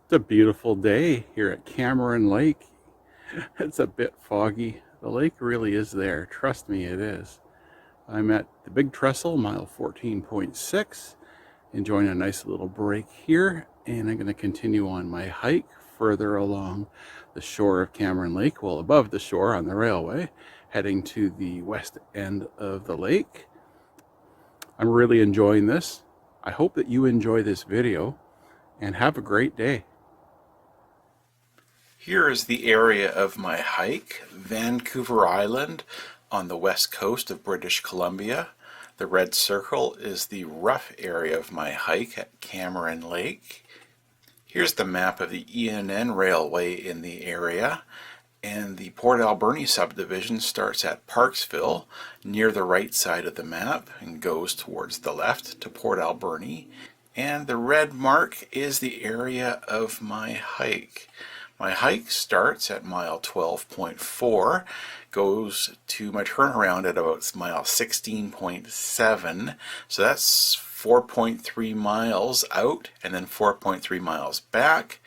It's a beautiful day here at Cameron Lake. It's a bit foggy. The lake really is there. Trust me, it is. I'm at the Big Trestle, mile 14.6, enjoying a nice little break here, and I'm going to continue on my hike further along the shore of Cameron Lake, well above the shore on the railway, heading to the west end of the lake. I'm really enjoying this. I hope that you enjoy this video, and have a great day. Here is the area of my hike, Vancouver Island on the west coast of British Columbia. The red circle is the rough area of my hike at Cameron Lake. Here's the map of the E&N Railway in the area, and the Port Alberni subdivision starts at Parksville near the right side of the map and goes towards the left to Port Alberni. And the red mark is the area of my hike. My hike starts at mile 12.4, goes to my turnaround at about mile 16.7, so that's 4.3 miles out and then 4.3 miles back.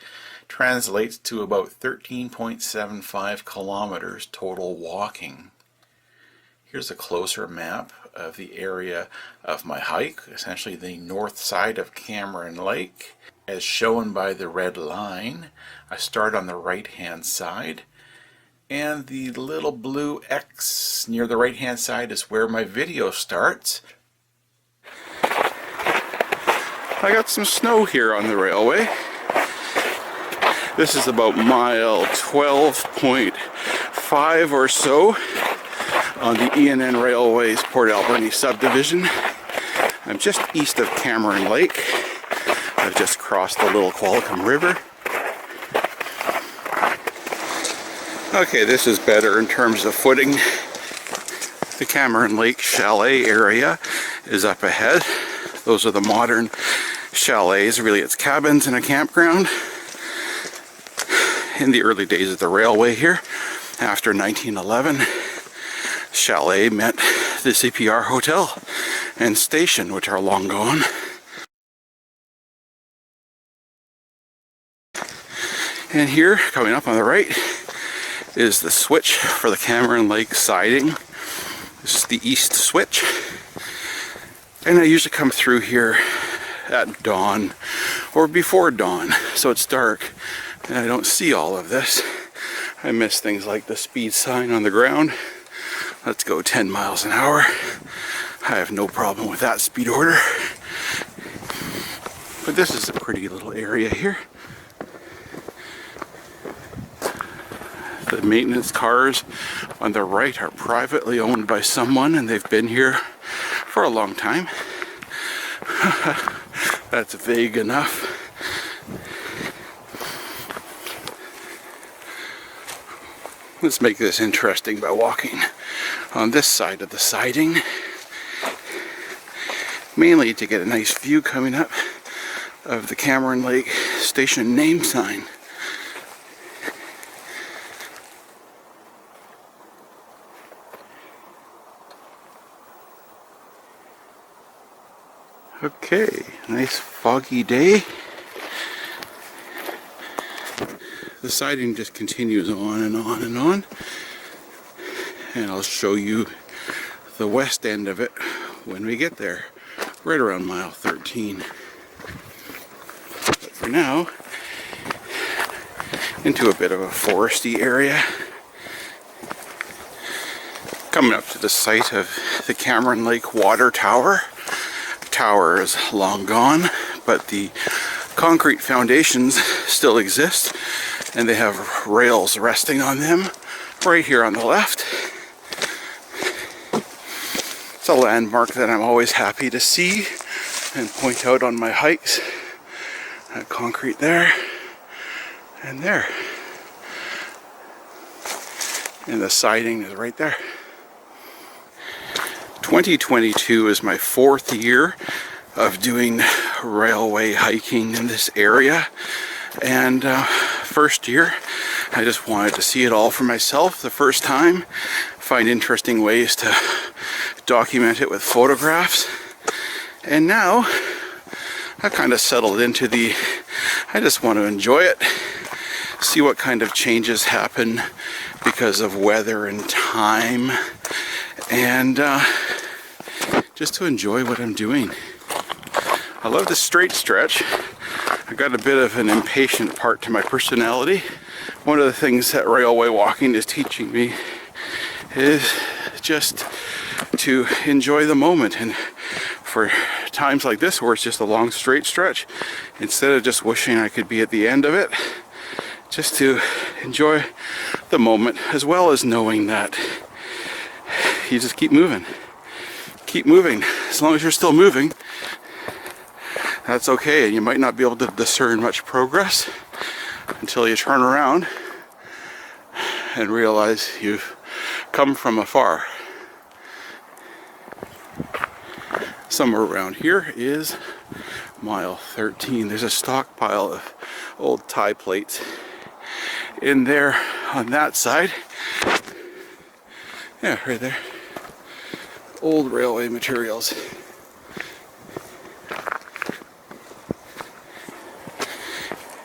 Translates to about 13.75 kilometers total walking. Here's a closer map of the area of my hike, essentially the north side of Cameron Lake. As shown by the red line, I start on the right hand side, and the little blue X near the right hand side is where my video starts. I got some snow here on the railway. This is about mile 12.5 or so on the E&N Railway's Port Alberni subdivision. I'm just east of Cameron Lake. I've just crossed the Little Qualicum River. Okay, this is better in terms of footing. The Cameron Lake Chalet area is up ahead. Those are the modern chalets. Really, it's cabins and a campground. In the early days of the railway here, after 1911, chalet meant the CPR hotel and station, which are long gone. And here, coming up on the right, is the switch for the Cameron Lake siding. This is the east switch. And I usually come through here at dawn or before dawn, so it's dark and I don't see all of this. I miss things like the speed sign on the ground. Let's go 10 miles an hour. I have no problem with that speed order. But this is a pretty little area here. The maintenance cars on the right are privately owned by someone, and they've been here for a long time. That's vague enough. Let's make this interesting by walking on this side of the siding, mainly to get a nice view coming up of the Cameron Lake station name sign. Okay, nice foggy day. The siding just continues on and on and on, and I'll show you the west end of it when we get there, right around mile 13. But for now, into a bit of a foresty area. Coming up to the site of the Cameron Lake Water Tower. Tower is long gone, but the concrete foundations still exist, and they have rails resting on them right here on the left. It's a landmark that I'm always happy to see and point out on my hikes. That concrete there and there, and the siding is right there. 2022 is my 4th year of doing railway hiking in this area, and first year I just wanted to see it all for myself the first time, find interesting ways to document it with photographs, and now I've kind of settled into the I just want to enjoy it, see what kind of changes happen because of weather and time, and just to enjoy what I'm doing. I love this straight stretch. I've got a bit of an impatient part to my personality. One of the things that railway walking is teaching me is just to enjoy the moment, and for times like this where it's just a long straight stretch, instead of just wishing I could be at the end of it, just to enjoy the moment, as well as knowing that you just keep moving. Keep moving. As long as you're still moving, that's okay. And you might not be able to discern much progress until you turn around and realize you've come from afar. Somewhere around here is mile 13. There's a stockpile of old tie plates in there on that side. Yeah, right there. Old railway materials.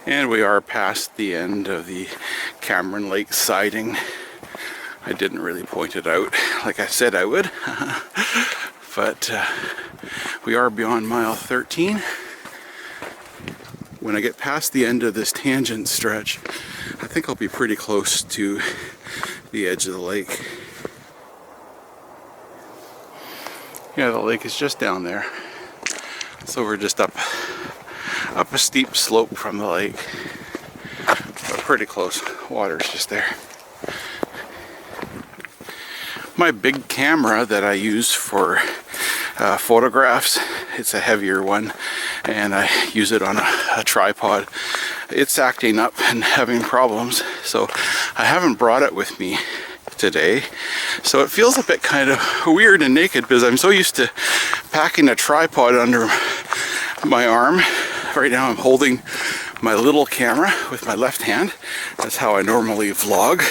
And we are past the end of the Cameron Lake siding. I didn't really point it out like I said I would. But we are beyond mile 13. When I get past the end of this tangent stretch, I think I'll be pretty close to the edge of the lake. Yeah, the lake is just down there. So we're just up a steep slope from the lake. But pretty close. Water's just there. My big camera that I use for photographs, it's a heavier one, and I use it on a tripod. It's acting up and having problems, so I haven't brought it with me today. So it feels a bit kind of weird and naked because I'm so used to packing a tripod under my arm. Right now I'm holding my little camera with my left hand. That's how I normally vlog.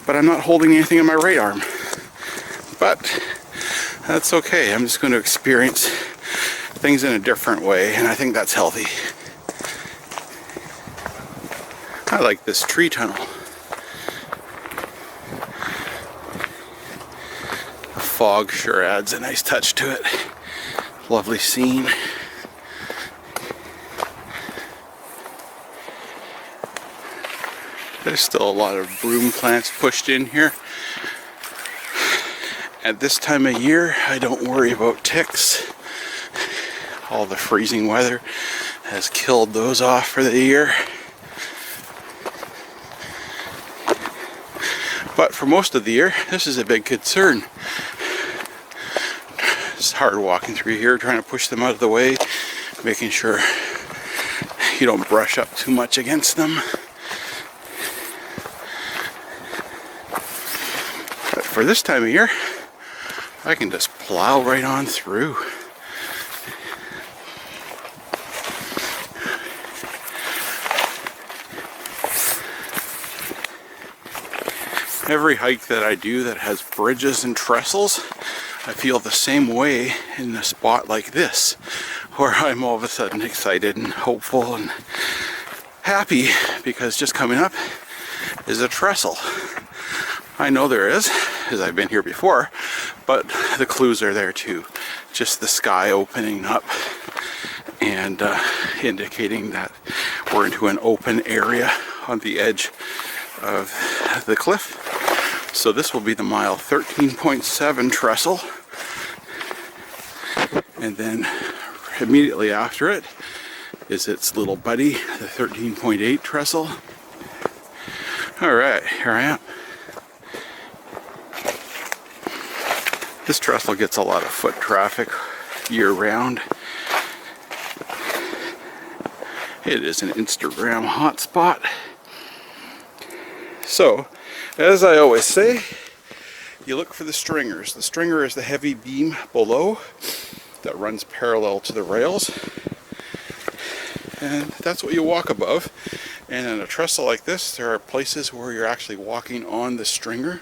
But I'm not holding anything in my right arm. But that's okay. I'm just going to experience things in a different way, and I think that's healthy. I like this tree tunnel. The fog sure adds a nice touch to it. Lovely scene. There's still a lot of broom plants pushed in here. At this time of year, I don't worry about ticks. All the freezing weather has killed those off for the year. But for most of the year, this is a big concern. It's hard walking through here, trying to push them out of the way, making sure you don't brush up too much against them. But for this time of year, I can just plow right on through. Every hike that I do that has bridges and trestles, I feel the same way in a spot like this, where I'm all of a sudden excited and hopeful and happy because just coming up is a trestle. I know there is, because I've been here before, but the clues are there too. Just the sky opening up and indicating that we're into an open area on the edge of the cliff. So this will be the mile 13.7 trestle, and then immediately after it is its little buddy, the 13.8 trestle. Alright, here I am. This trestle gets a lot of foot traffic year-round. It is an Instagram hotspot. So, as I always say, you look for the stringers. The stringer is the heavy beam below that runs parallel to the rails. And that's what you walk above. And in a trestle like this, there are places where you're actually walking on the stringer.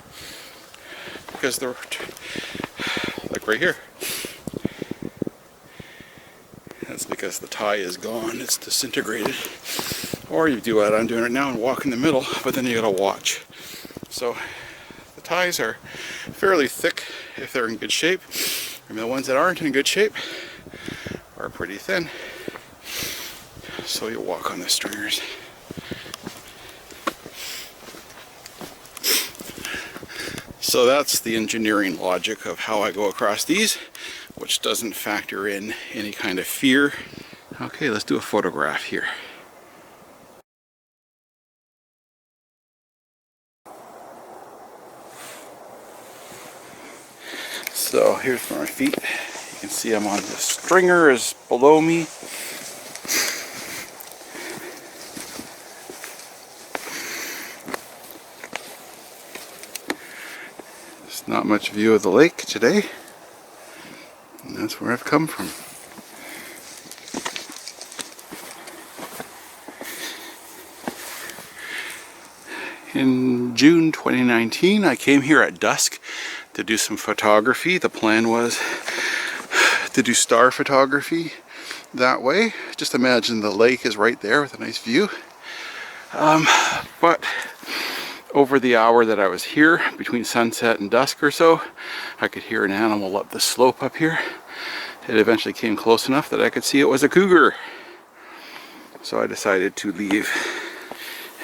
Because they're, like right here. That's the because the tie is gone, it's disintegrated. Or you do what I'm doing right now and walk in the middle, but then you gotta watch. So the ties are fairly thick if they're in good shape, and the ones that aren't in good shape are pretty thin. So you walk on the stringers. So that's the engineering logic of how I go across these, which doesn't factor in any kind of fear. Okay, let's do a photograph here. So here's my feet. You can see I'm on the stringer is below me. There's not much view of the lake today. And that's where I've come from. In June 2019, I came here at dusk to do some photography. The plan was to do star photography that way. Just imagine the lake is right there with a nice view. But over the hour that I was here, between sunset and dusk or so, I could hear an animal up the slope up here. It eventually came close enough that I could see it was a cougar. So I decided to leave.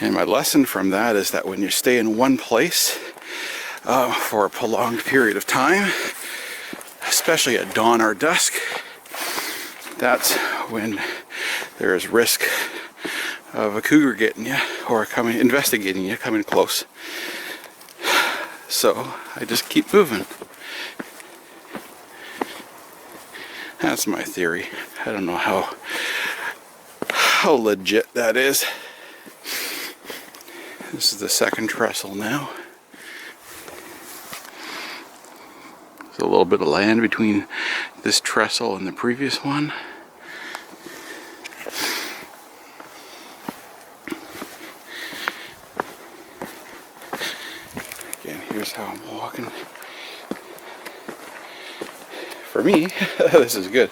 And my lesson from that is that when you stay in one place for a prolonged period of time, especially at dawn or dusk, that's when there is risk of a cougar getting you or investigating you, coming close. So I just keep moving. That's my theory. I don't know how legit that is. This is the second trestle now. There's a little bit of land between this trestle and the previous one. Again, here's how I'm walking. For me, this is good.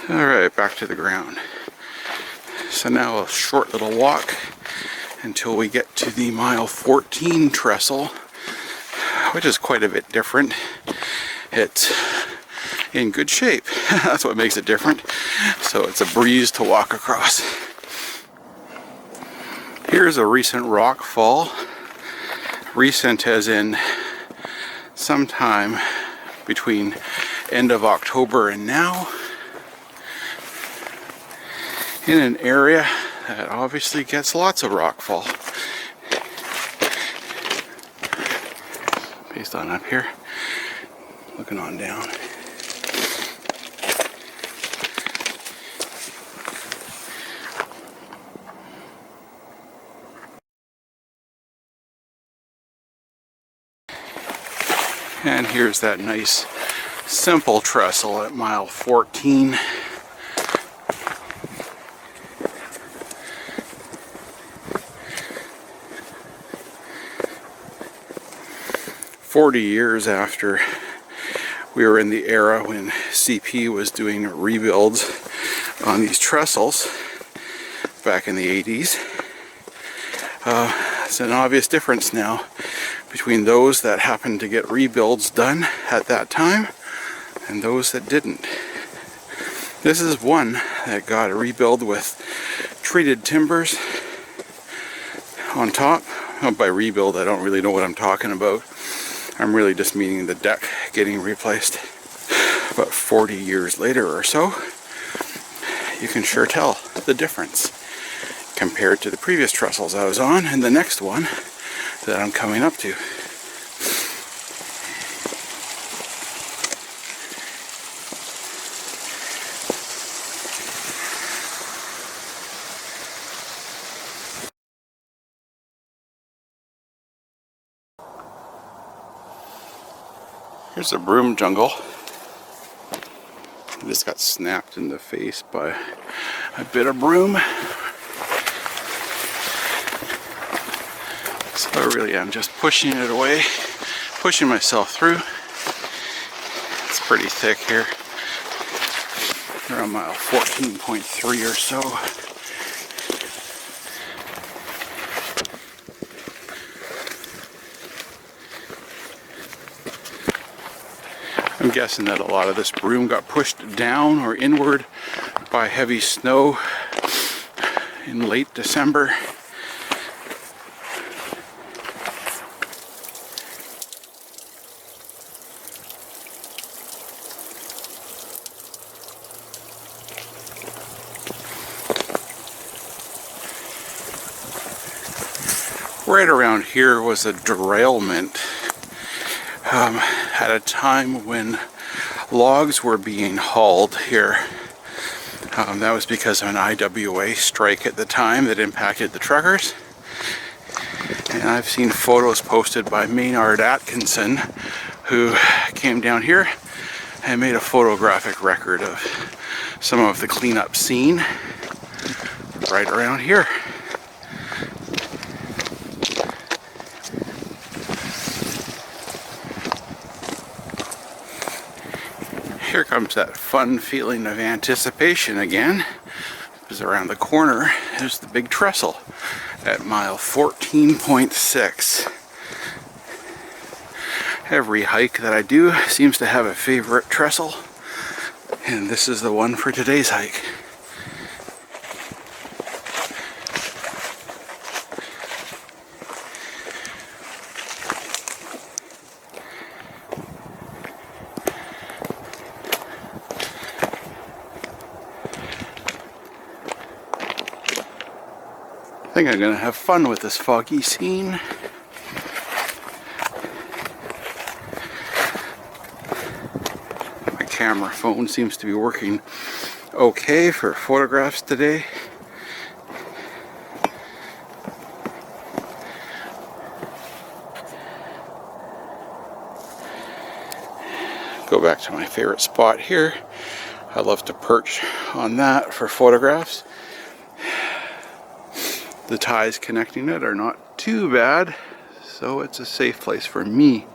Alright, back to the ground. So now a short little walk until we get to the mile 14 trestle, which is quite a bit different. It's in good shape. That's what makes it different. So it's a breeze to walk across. Here's a recent rock fall. Recent as in sometime between end of October and now. In an area that obviously gets lots of rockfall. Based on up here, looking on down. And here's that nice simple trestle at mile 14. Years after we were in the era when CP was doing rebuilds on these trestles back in the 80s. It's an obvious difference now between those that happened to get rebuilds done at that time and those that didn't. This is one that got a rebuild with treated timbers on top. By rebuild, I don't really know what I'm talking about. I'm really just meaning the deck getting replaced. But 40 years later or so, you can sure tell the difference compared to the previous trestles I was on and the next one that I'm coming up to. Here's a broom jungle. I just got snapped in the face by a bit of broom. So I really am just pushing it away, pushing myself through. It's pretty thick here. Around mile 14.3 or so. I'm guessing that a lot of this broom got pushed down or inward by heavy snow in late December. Right around here was a derailment at a time when logs were being hauled here. That was because of an IWA strike at the time that impacted the truckers. And I've seen photos posted by Maynard Atkinson, who came down here and made a photographic record of some of the cleanup scene right around here. Here comes that fun feeling of anticipation again, because around the corner is the big trestle at mile 14.6. Every hike that I do seems to have a favorite trestle, and this is the one for today's hike. I think I'm going to have fun with this foggy scene. My camera phone seems to be working okay for photographs today. Go back to my favorite spot here. I love to perch on that for photographs. The ties connecting it are not too bad, so it's a safe place for me.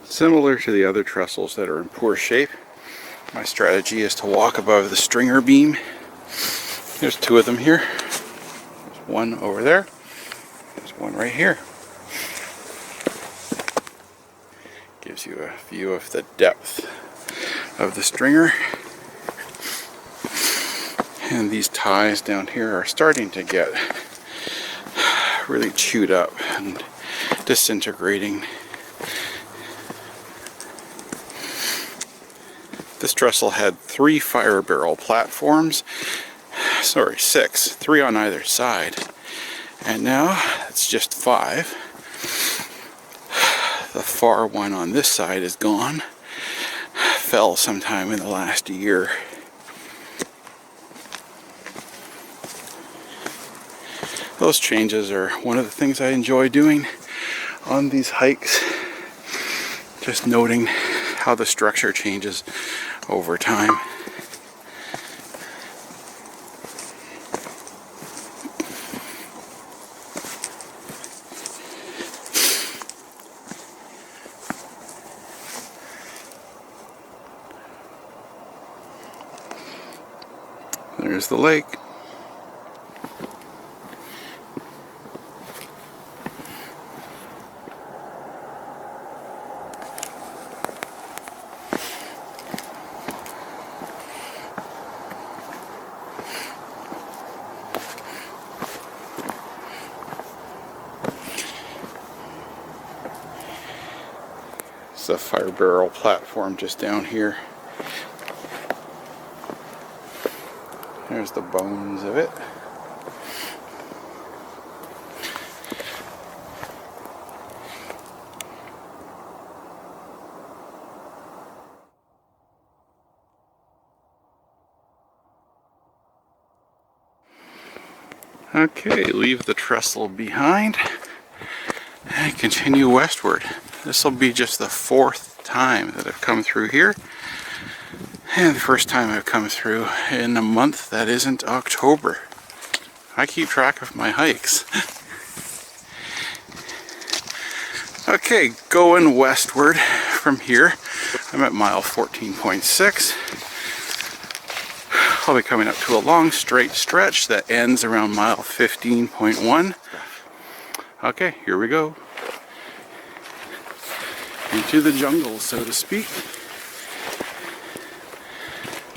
Similar to the other trestles that are in poor shape, my strategy is to walk above the stringer beam. There's two of them here. There's one over there. There's one right here. Gives you a view of the depth of the stringer. And these ties down here are starting to get really chewed up and disintegrating. This trestle had 3 fire barrel platforms. Sorry, 6. 3 on either side. And now it's just 5. The far one on this side is gone. Fell sometime in the last year. Those changes are one of the things I enjoy doing on these hikes. Just noting how the structure changes over time. There's the lake. It's a fire barrel platform just down here. There's the bones of it. Okay, leave the trestle behind and continue westward. This will be just the 4th time that I've come through here, and the first time I've come through in a month that isn't October. I keep track of my hikes. Okay, going westward from here. I'm at mile 14.6. I'll be coming up to a long straight stretch that ends around mile 15.1. Okay, here we go. Into the jungle, so to speak.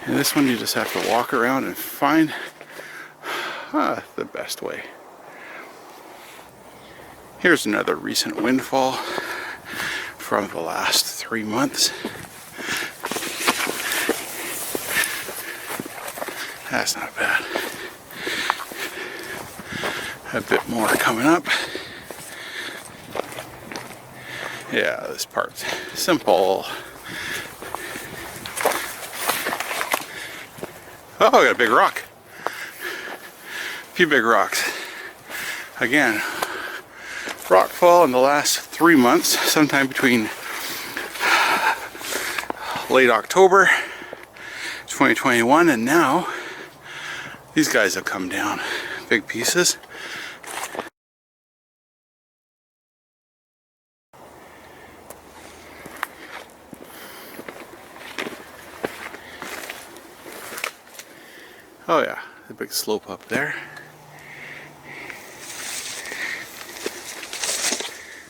And this one you just have to walk around and find the best way. Here's another recent windfall from the last 3 months. That's not bad. A bit more coming up. Yeah, this part's simple. Oh, I got a big rock. A few big rocks. Again, rockfall in the last 3 months, sometime between late October 2021 and now. These guys have come down, big pieces. Oh yeah, the big slope up there.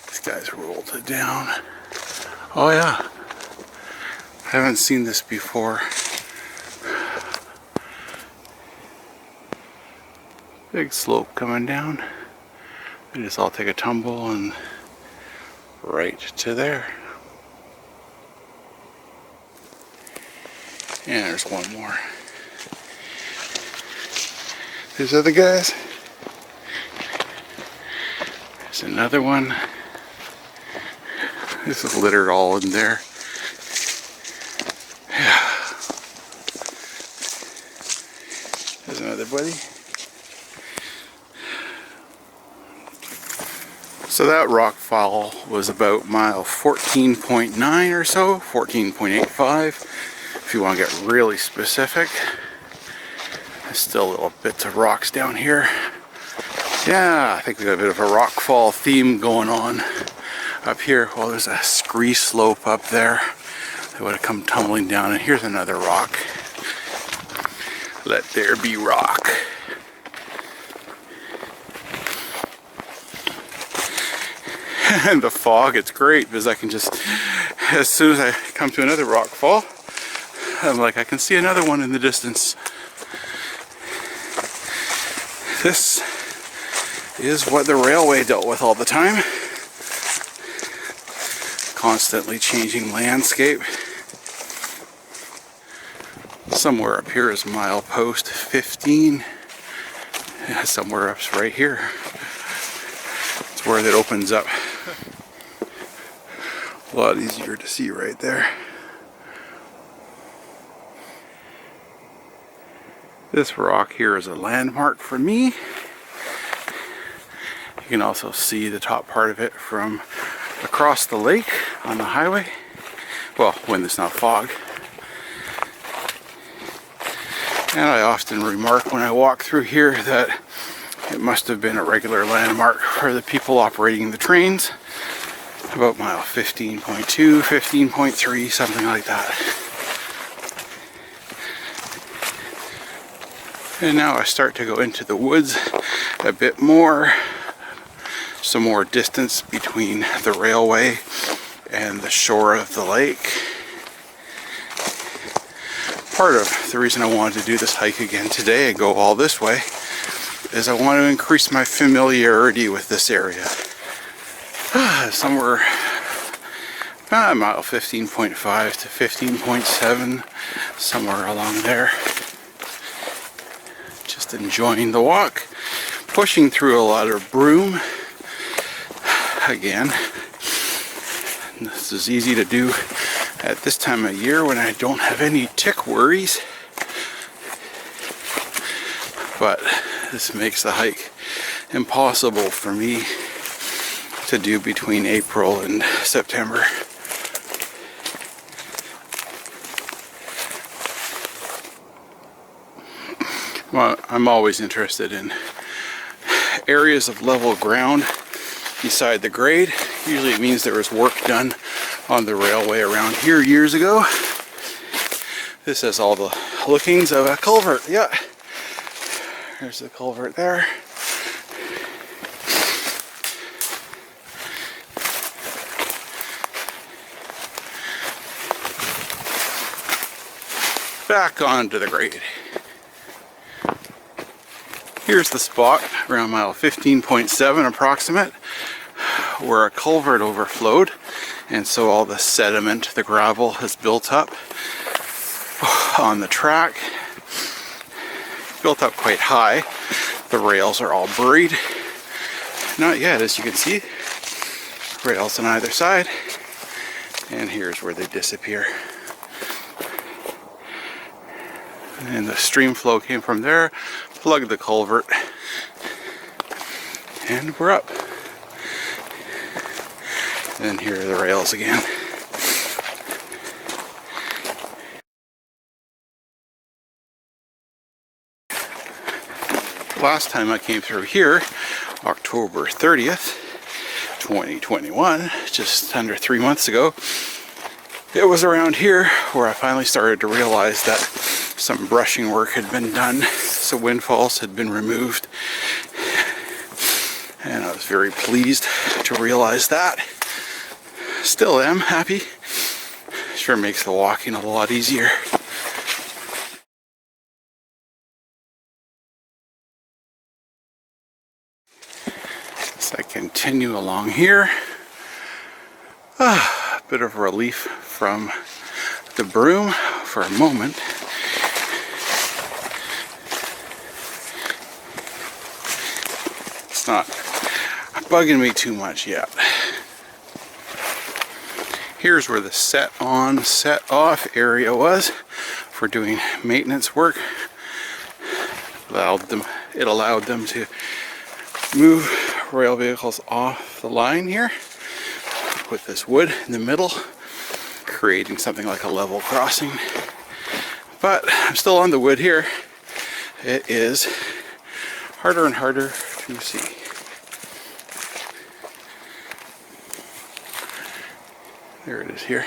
These guys rolled it down. Oh yeah, I haven't seen this before. Big slope coming down. They just all take a tumble and right to there. And there's one more. There's other guys. There's another one. This is littered all in there. Yeah. There's another buddy. So that rock fall was about mile 14.9 or so, 14.85 if you want to get really specific. There's still little bits of rocks down here. Yeah, I think we got a bit of a rock fall theme going on up here. Well, there's a scree slope up there that would have come tumbling down, and here's another rock. Let there be rock. And the fog, it's great because I can just, as soon as I come to another rock fall, I'm like, I can see another one in the distance. This is what the railway dealt with all the time. Constantly changing landscape. Somewhere up here is milepost 15. Yeah, somewhere up's right here. It's where it opens up. A lot easier to see right there. This rock here is a landmark for me. You can also see the top part of it from across the lake on the highway. Well, when there's not fog. And I often remark when I walk through here that it must have been a regular landmark for the people operating the trains. About mile 15.2, 15.3, something like that. And now I start to go into the woods a bit more. Some more distance between the railway and the shore of the lake. Part of the reason I wanted to do this hike again today and go all this way is I want to increase my familiarity with this area. Somewhere mile 15.5 to 15.7, somewhere along there. Just enjoying the walk, pushing through a lot of broom. Again, this is easy to do at this time of year when I don't have any tick worries, but this makes the hike impossible for me to do between April and September. Well, I'm always interested in areas of level ground beside the grade. Usually it means there was work done on the railway around here years ago. This has all the lookings of a culvert. Yeah, there's the culvert there. Back onto the grade. Here's the spot around mile 15.7 approximate where a culvert overflowed, and so all the sediment, the gravel, has built up on the track. Built up quite high. The rails are all buried. Not yet, as you can see. Rails on either side. And here's where they disappear. And the stream flow came from there, plugged the culvert, and we're up. And here are the rails again. Last time I came through here, October 30th, 2021, just under 3 months ago, it was around here where I finally started to realize that some brushing work had been done, so windfalls had been removed, and I was very pleased to realize that. Still am happy. Sure makes the walking a lot easier. As I continue along here, a bit of relief from the broom for a moment. It's not bugging me too much yet. Here's where the set on, set off area was for doing maintenance work. It allowed them to move rail vehicles off the line here with this wood in the middle, creating something like a level crossing. But I'm still on the wood here. It is harder and harder to see. There it is here.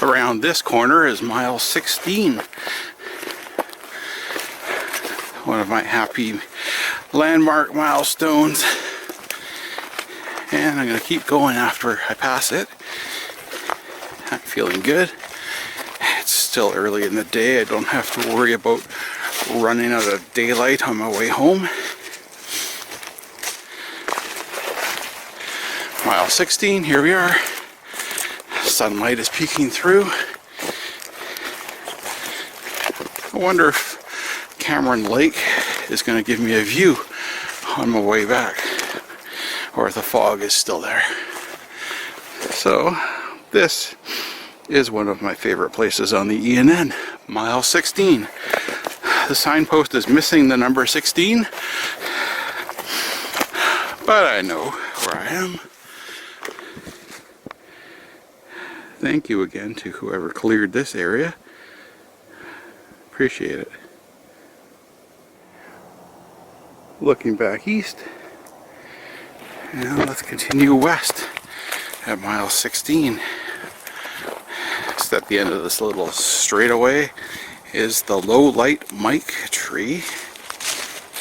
Around this corner is mile 16. One of my happy landmark milestones. And I'm going to keep going after I pass it. I'm feeling good. It's still early in the day. I don't have to worry about running out of daylight on my way home. Mile 16, here we are. Sunlight is peeking through. I wonder if Cameron Lake is going to give me a view on my way back, or if the fog is still there. So this is one of my favorite places on the E&N, mile 16. The signpost is missing the number 16, but I know where I am. Thank you again to whoever cleared this area. Appreciate it. Looking back east, and let's continue west at mile 16. Just at the end of this little straightaway is the low light Mike tree.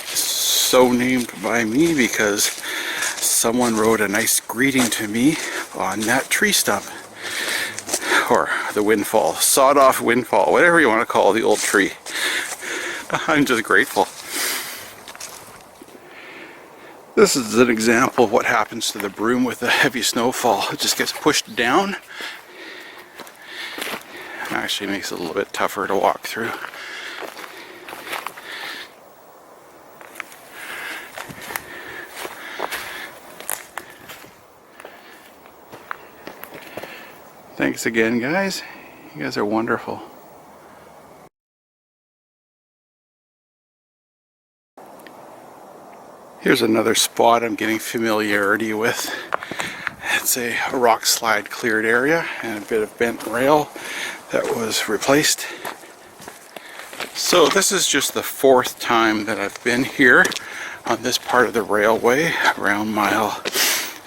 So named by me because someone wrote a nice greeting to me on that tree stump. Or the windfall, sawed off windfall, whatever you want to call the old tree. I'm just grateful. This is an example of what happens to the broom with a heavy snowfall. It just gets pushed down. It actually makes it a little bit tougher to walk through. Thanks again, guys. You guys are wonderful. Here's another spot I'm getting familiarity with. It's a rock slide cleared area and a bit of bent rail that was replaced. So this is just the 4th time that I've been here on this part of the railway, around mile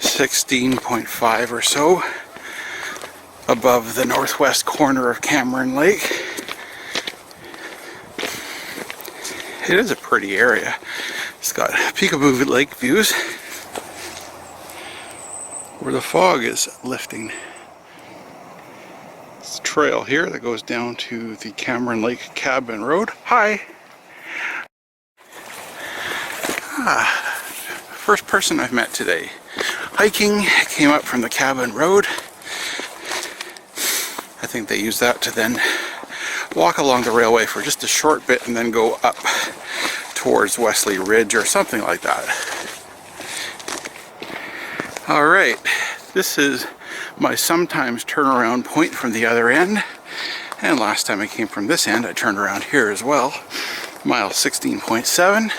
16.5 or so, above the northwest corner of Cameron Lake. It is a pretty area. It's got peekaboo lake views where the fog is lifting. It's a trail here that goes down to the Cameron Lake Cabin Road. Hi! First person I've met today. Hiking, came up from the Cabin Road. I think they use that to then walk along the railway for just a short bit and then go up towards Wesley Ridge or something like that. Alright, this is my sometimes turnaround point from the other end, and last time I came from this end I turned around here as well, mile 16.7,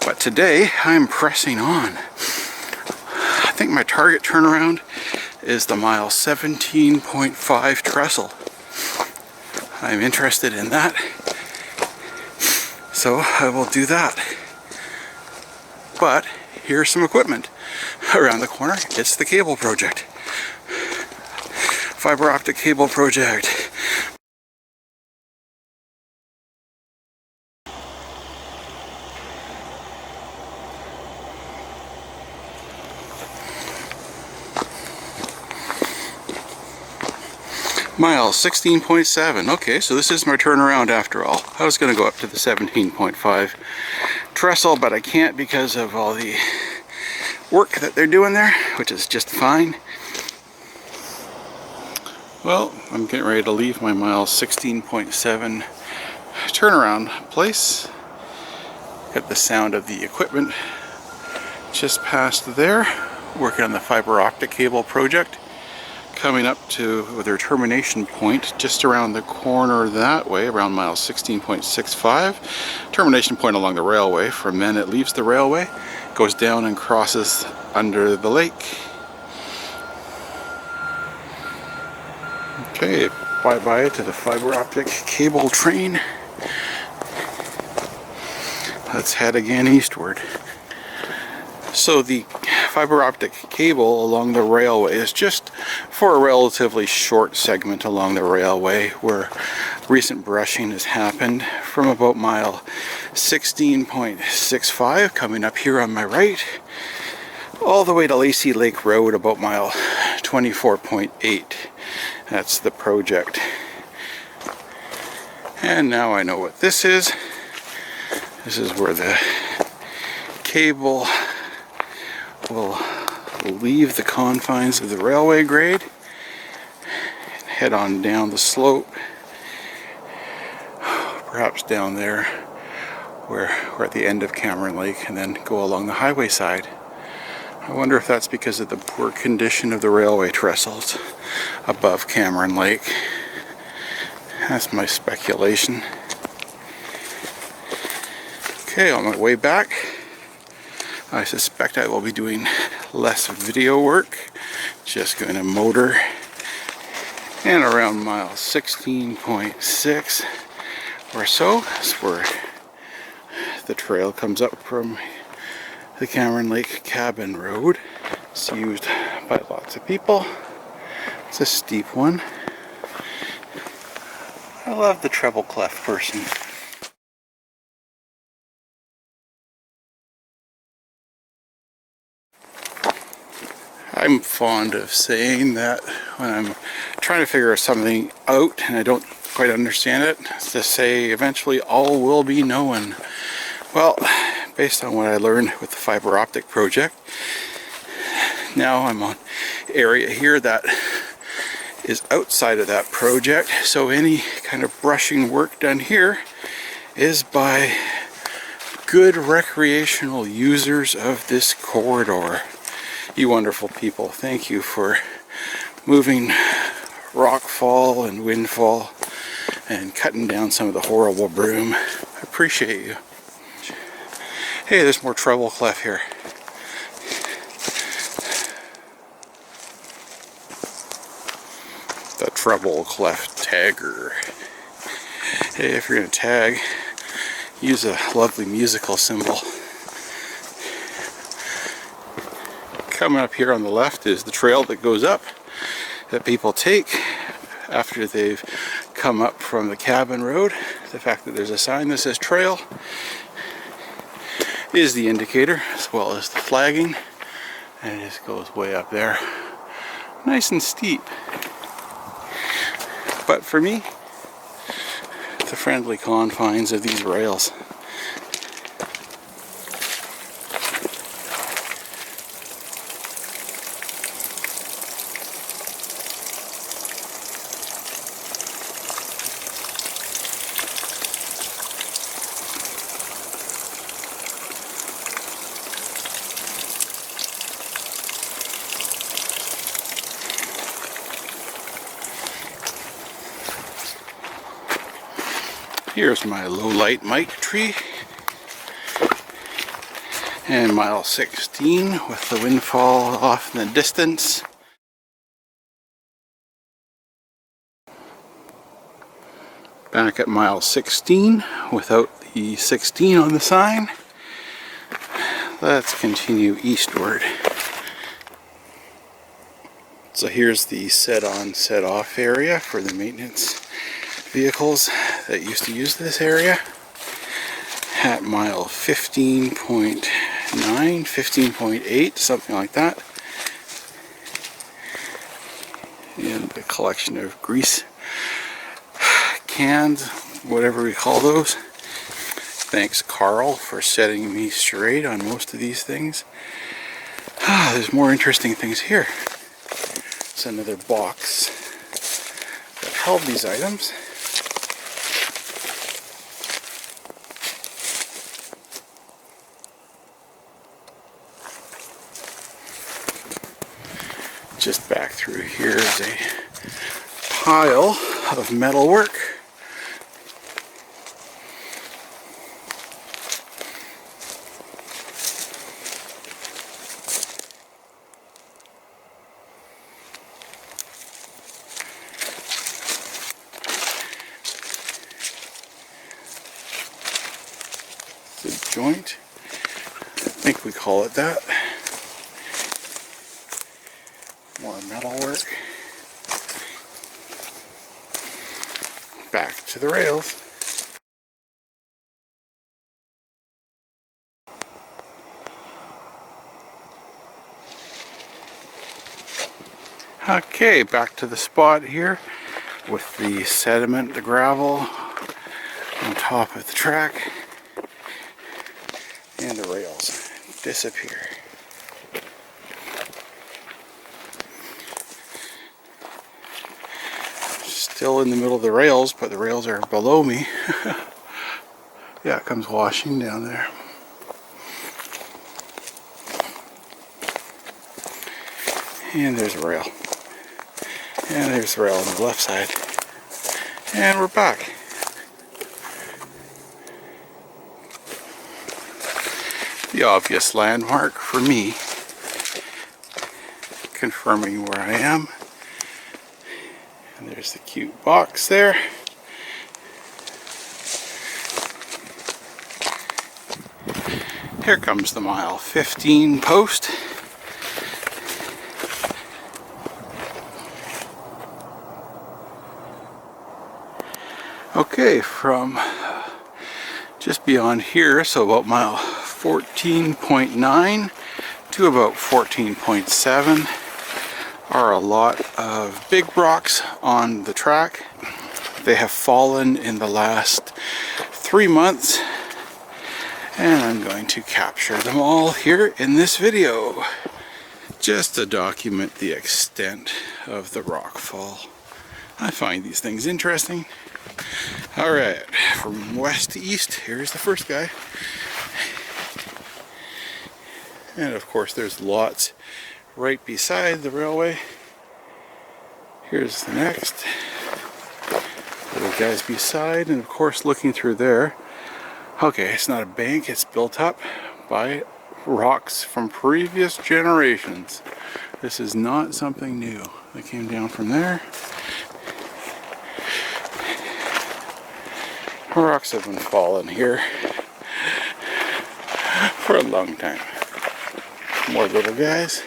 but today I'm pressing on. I think my target turnaround is the mile 17.5 Trestle. I'm interested in that, so I will do that. But here's some equipment around the corner. It's the cable project. Fibre-optic cable project. Mile 16.7. Okay, so this is my turnaround after all. I was going to go up to the 17.5 Trestle, but I can't because of all the work that they're doing there, which is just fine. Well, I'm getting ready to leave my mile 16.7 turnaround place. Got the sound of the equipment just past there, working on the fiber optic cable project. Coming up to their termination point just around the corner that way, around mile 16.65. Termination point along the railway. From then it leaves the railway, goes down and crosses under the lake. Okay, bye-bye to the fiber optic cable train. Let's head again eastward. So the fiber optic cable along the railway is just for a relatively short segment along the railway where recent brushing has happened from about mile 16.65 coming up here on my right all the way to Lacey Lake Road about mile 24.8. That's the project. And now I know what this is. This is where the cable will leave the confines of the railway grade and head on down the slope, perhaps down there where we're at the end of Cameron Lake, and then go along the highway side. I wonder if that's because of the poor condition of the railway trestles above Cameron Lake. That's my speculation. Okay, on my way back, I suspect I will be doing less video work, just going to motor, and around mile 16.6 or so is where the trail comes up from the Cameron Lake Cabin Road. It's used by lots of people. It's a steep one. I love the treble clef person. I'm fond of saying that when I'm trying to figure something out and I don't quite understand it, to say eventually all will be known. Well, based on what I learned with the fiber optic project, now I'm on area here that is outside of that project, so any kind of brushing work done here is by good recreational users of this corridor. You wonderful people, thank you for moving rockfall and windfall and cutting down some of the horrible broom. I appreciate you. Hey, there's more treble clef here. The treble clef tagger. Hey, if you're gonna tag, use a lovely musical symbol. Coming up here on the left is the trail that goes up that people take after they've come up from the cabin road. The fact that there's a sign that says trail is the indicator, as well as the flagging, and it just goes way up there. Nice and steep. But for me, the friendly confines of these rails. Here's my low light mic tree, and mile 16 with the windfall off in the distance. Back at mile 16 without the 16 on the sign. Let's continue eastward. So here's the set on set off area for the maintenance vehicles that used to use this area. At mile 15.9, 15.8, something like that. And the collection of grease cans, whatever we call those. Thanks Carl for setting me straight on most of these things. There's more interesting things here. It's another box that held these items. Just back through here is a pile of metalwork. The joint, I think we call it that. More metalwork. Back to the rails. Okay, back to the spot here with the sediment, the gravel on top of the track, and the rails disappear. Still in the middle of the rails, but the rails are below me. Yeah, it comes washing down there. And there's a rail. And there's the rail on the left side. And we're back. The obvious landmark for me, confirming where I am. And there's the cute box there. Here comes the mile 15 post. Okay, from just beyond here, so about mile 14.9 to about 14.7 are a lot of big rocks on the track. They have fallen in the last 3 months, and I'm going to capture them all here in this video just to document the extent of the rock fall. I find these things interesting. Alright, from west to east, here's the first guy. And of course there's lots right beside the railway. Here's the next. Little guys beside, and of course looking through there. Okay, it's not a bank, it's built up, by rocks from previous generations. This is not something new. They came down from there. Rocks have been falling here for a long time. More little guys.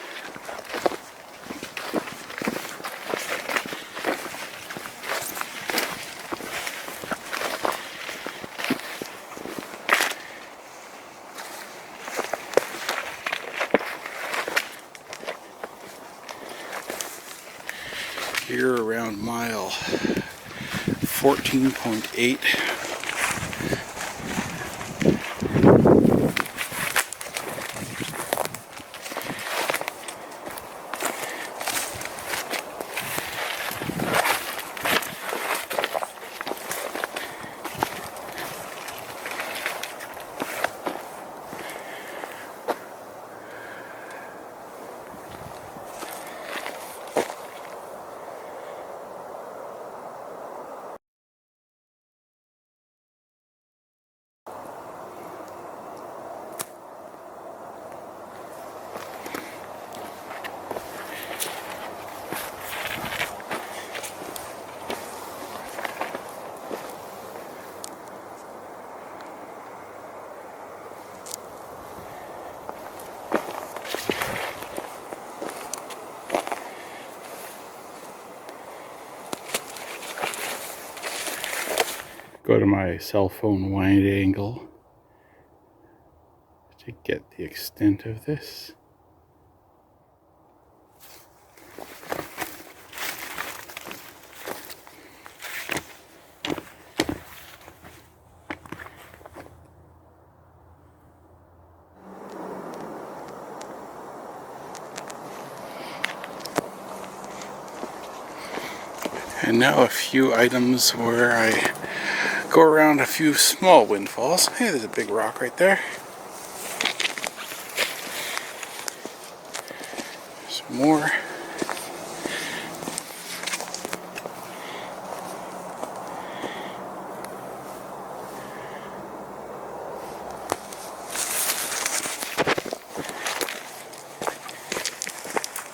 Here around mile 14.8. Go to my cell phone wide angle to get the extent of this. And now a few items where I go around a few small windfalls. Hey, there's a big rock right there. Some more.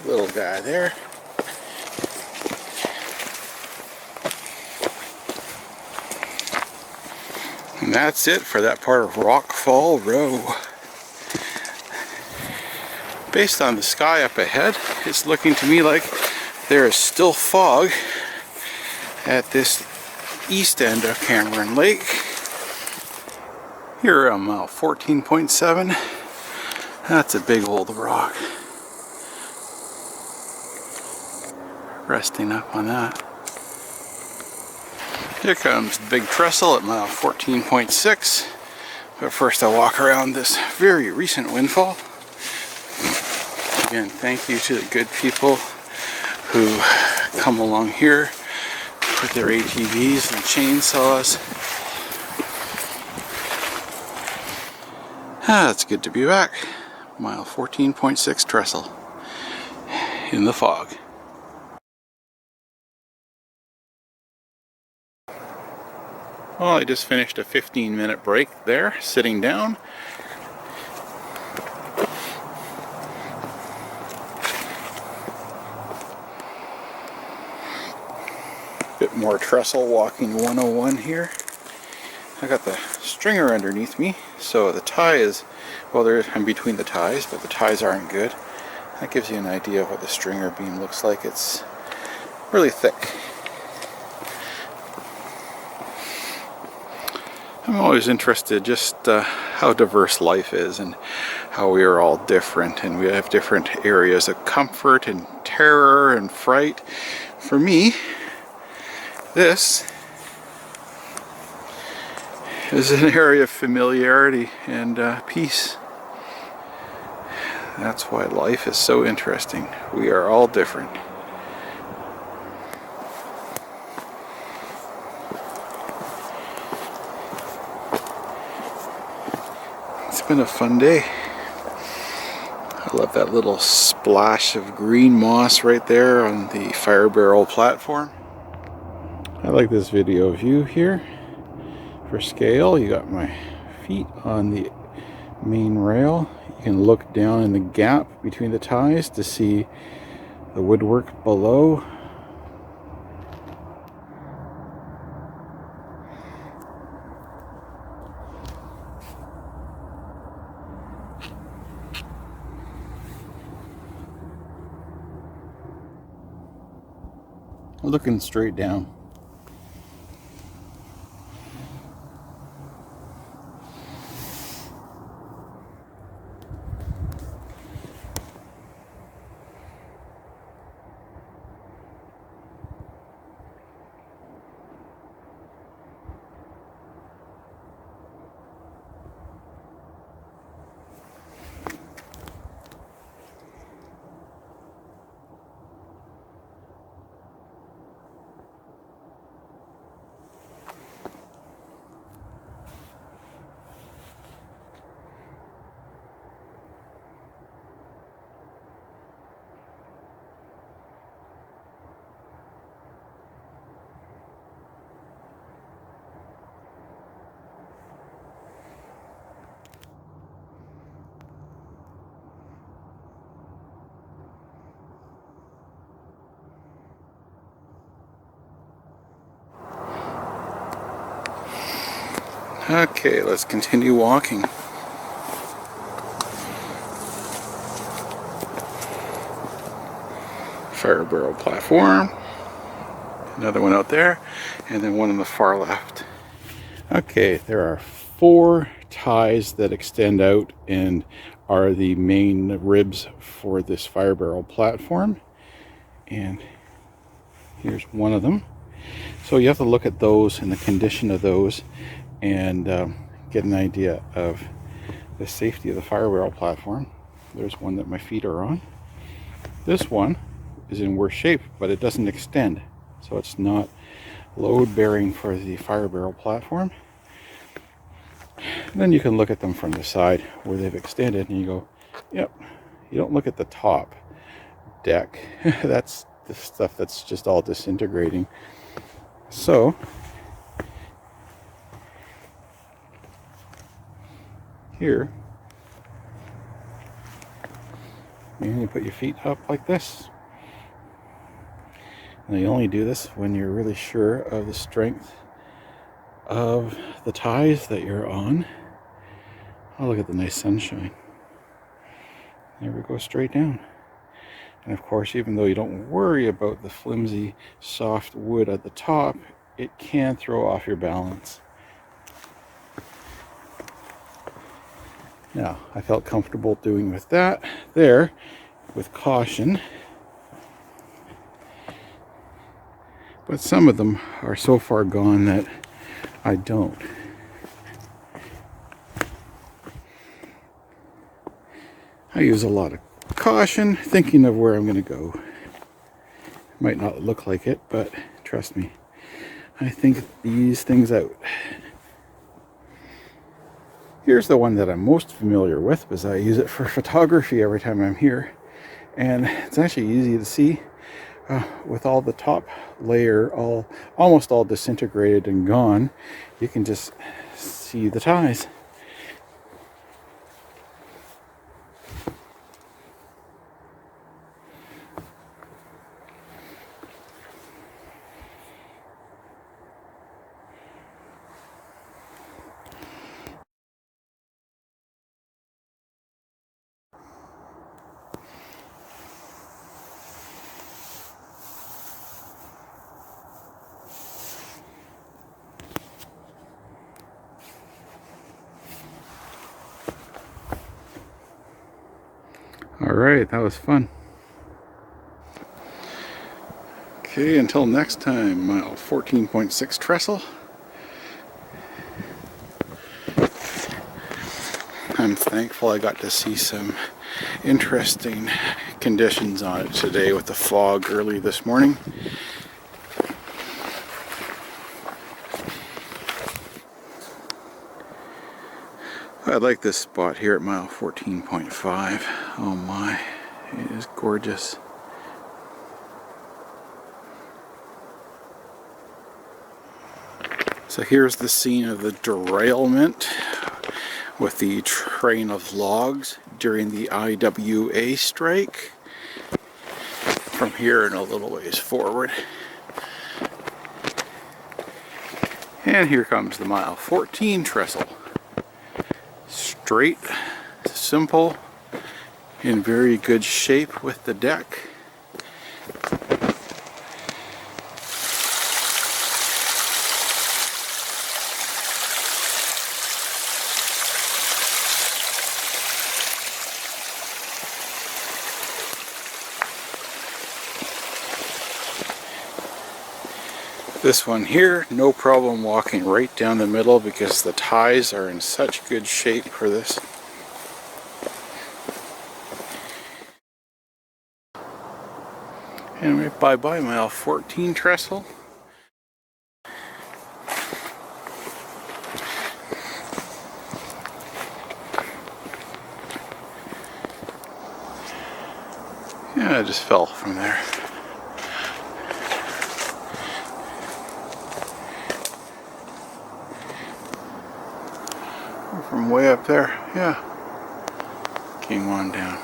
Little guy there. And that's it for that part of Rockfall Row. Based on the sky up ahead, it's looking to me like there is still fog at this east end of Cameron Lake. Here I'm 14.7. That's a big old rock. Resting up on that. Here comes the big trestle at mile 14.6. But first I'll walk around this very recent windfall. Again, thank you to the good people who come along here with their ATVs and chainsaws. It's good to be back. Mile 14.6 trestle in the fog. Well, I just finished a 15-minute break there, sitting down. Bit more trestle walking 101 here. I got the stringer underneath me, so the tie is, well, I'm between the ties, but the ties aren't good. That gives you an idea of what the stringer beam looks like. It's really thick. I'm always interested just how diverse life is and how we are all different, and we have different areas of comfort and terror and fright. For me, this is an area of familiarity and peace. That's why life is so interesting. We are all different. It's been a fun day. I love that little splash of green moss right there on the fire barrel platform. I like this video view here. For scale, you got my feet on the main rail. You can look down in the gap between the ties to see the woodwork below. Looking straight down. Okay, let's continue walking. Fire barrel platform. Another one out there, and then one on the far left. Okay, there are 4 ties that extend out and are the main ribs for this fire barrel platform. And here's one of them. So you have to look at those and the condition of those and get an idea of the safety of the fire barrel platform. There's one that my feet are on. This one is in worse shape, but it doesn't extend, so it's not load bearing for the fire barrel platform. And then you can look at them from the side where they've extended and you go, yep. You don't look at the top deck. That's the stuff that's just all disintegrating. So here, you put your feet up like this. And you only do this when you're really sure of the strength of the ties that you're on. Oh, look at the nice sunshine. There we go, straight down. And of course, even though you don't worry about the flimsy, soft wood at the top, it can throw off your balance. Now, I felt comfortable doing with that there, with caution. But some of them are so far gone that I don't. I use a lot of caution, thinking of where I'm going to go. Might not look like it, but trust me, I think these things out. Here's the one that I'm most familiar with because I use it for photography every time I'm here. And it's actually easy to see with all the top layer almost all disintegrated and gone. You can just see the ties. Alright, that was fun. Okay, until next time, mile 14.6 Trestle. I'm thankful I got to see some interesting conditions on it today with the fog early this morning. I like this spot here at mile 14.5. Oh my, it is gorgeous. So here's the scene of the derailment with the train of logs during the IWA strike. From here and a little ways forward. And here comes the mile 14 trestle. Straight, simple, in very good shape with the deck. This one here, no problem walking right down the middle because the ties are in such good shape for this. And right by mile 14 trestle. Yeah, I just fell from there. From way up there, yeah. Came on down.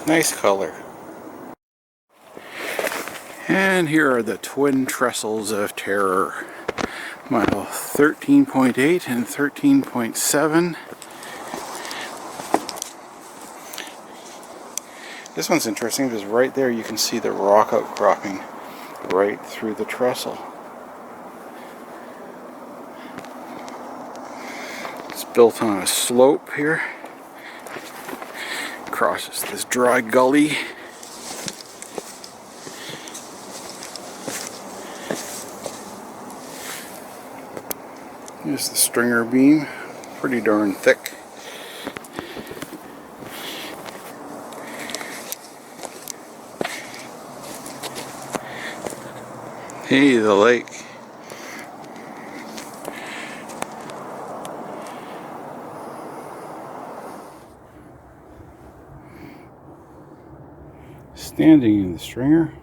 Nice color. And here are the twin trestles of terror. Mile 13.8 and 13.7. This one's interesting because right there you can see the rock outcropping right through the trestle. It's built on a slope here. Crosses this dry gully. Here's the stringer beam, pretty darn thick. Hey, the lake. Standing in the stringer.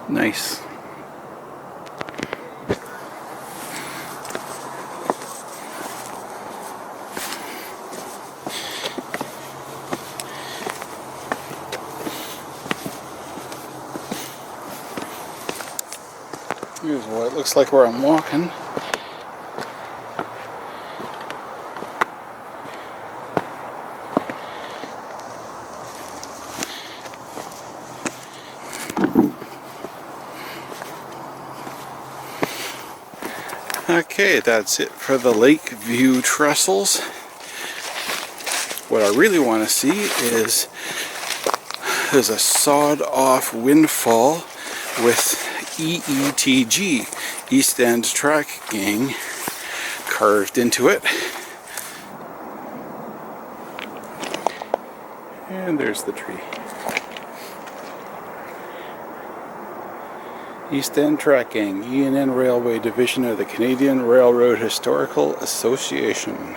Nice. Here's what it looks like where I'm walking. Okay, that's it for the Lakeview Trestles. What I really want to see is there's a sawed-off windfall with EETG, East End Track Gang, carved into it. And there's the tree. East End Track Gang, E&N Railway Division of the Canadian Railroad Historical Association.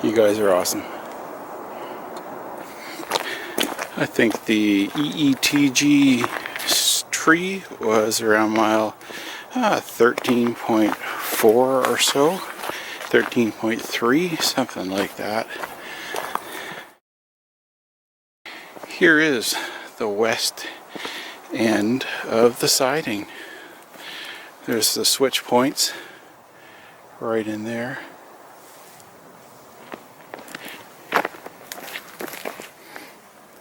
You guys are awesome. I think the EETG tree was around mile 13.4 or so, 13.3, something like that. Here is the west end of the siding. There's the switch points right in there.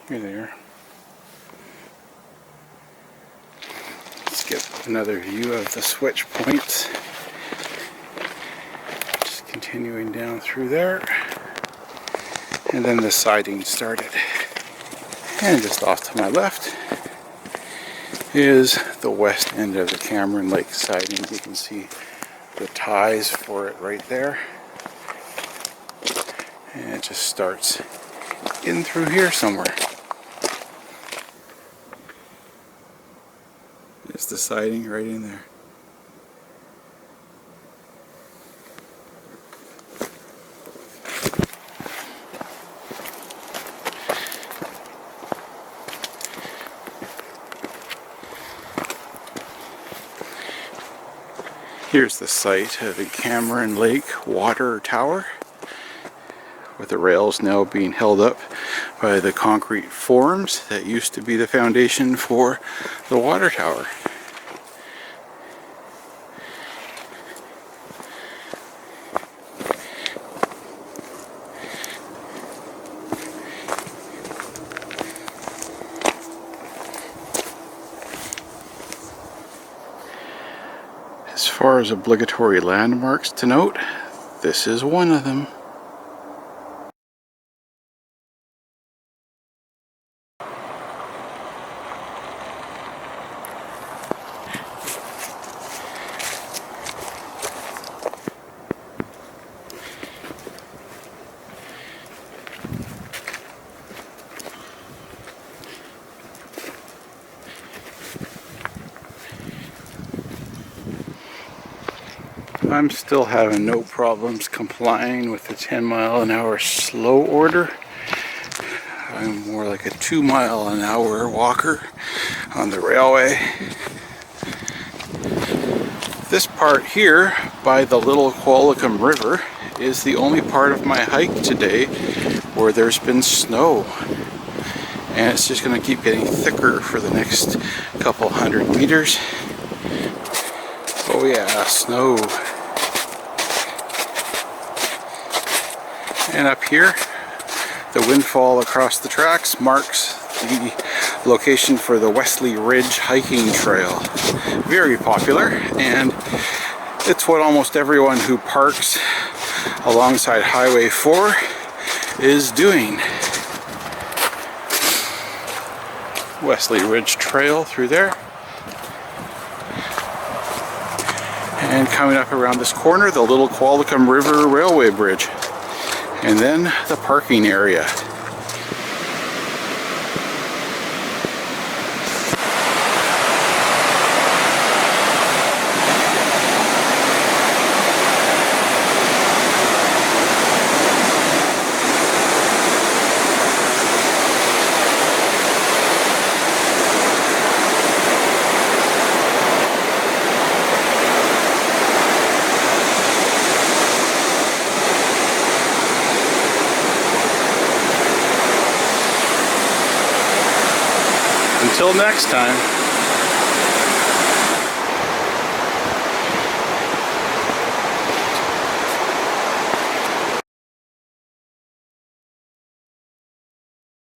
Here they are. Let's get another view of the switch points. Just continuing down through there. And then the siding started. And just off to my left is the west end of the Cameron Lake siding. You can see the ties for it right there. And it just starts in through here somewhere. There's the siding right in there. Here's the site of the Cameron Lake Water Tower, with the rails now being held up by the concrete forms that used to be the foundation for the water tower. As far as obligatory landmarks to note, this is one of them. I'm still having no problems complying with the 10-mile-an-hour slow order. I'm more like a 2-mile-an-hour walker on the railway. This part here by the Little Qualicum River is the only part of my hike today where there's been snow. And it's just going to keep getting thicker for the next couple hundred meters. Oh yeah, snow. And up here, the windfall across the tracks marks the location for the Wesley Ridge hiking trail. Very popular, and it's what almost everyone who parks alongside Highway 4 is doing. Wesley Ridge Trail through there. And coming up around this corner, the Little Qualicum River Railway Bridge. And then the parking area. Until next time.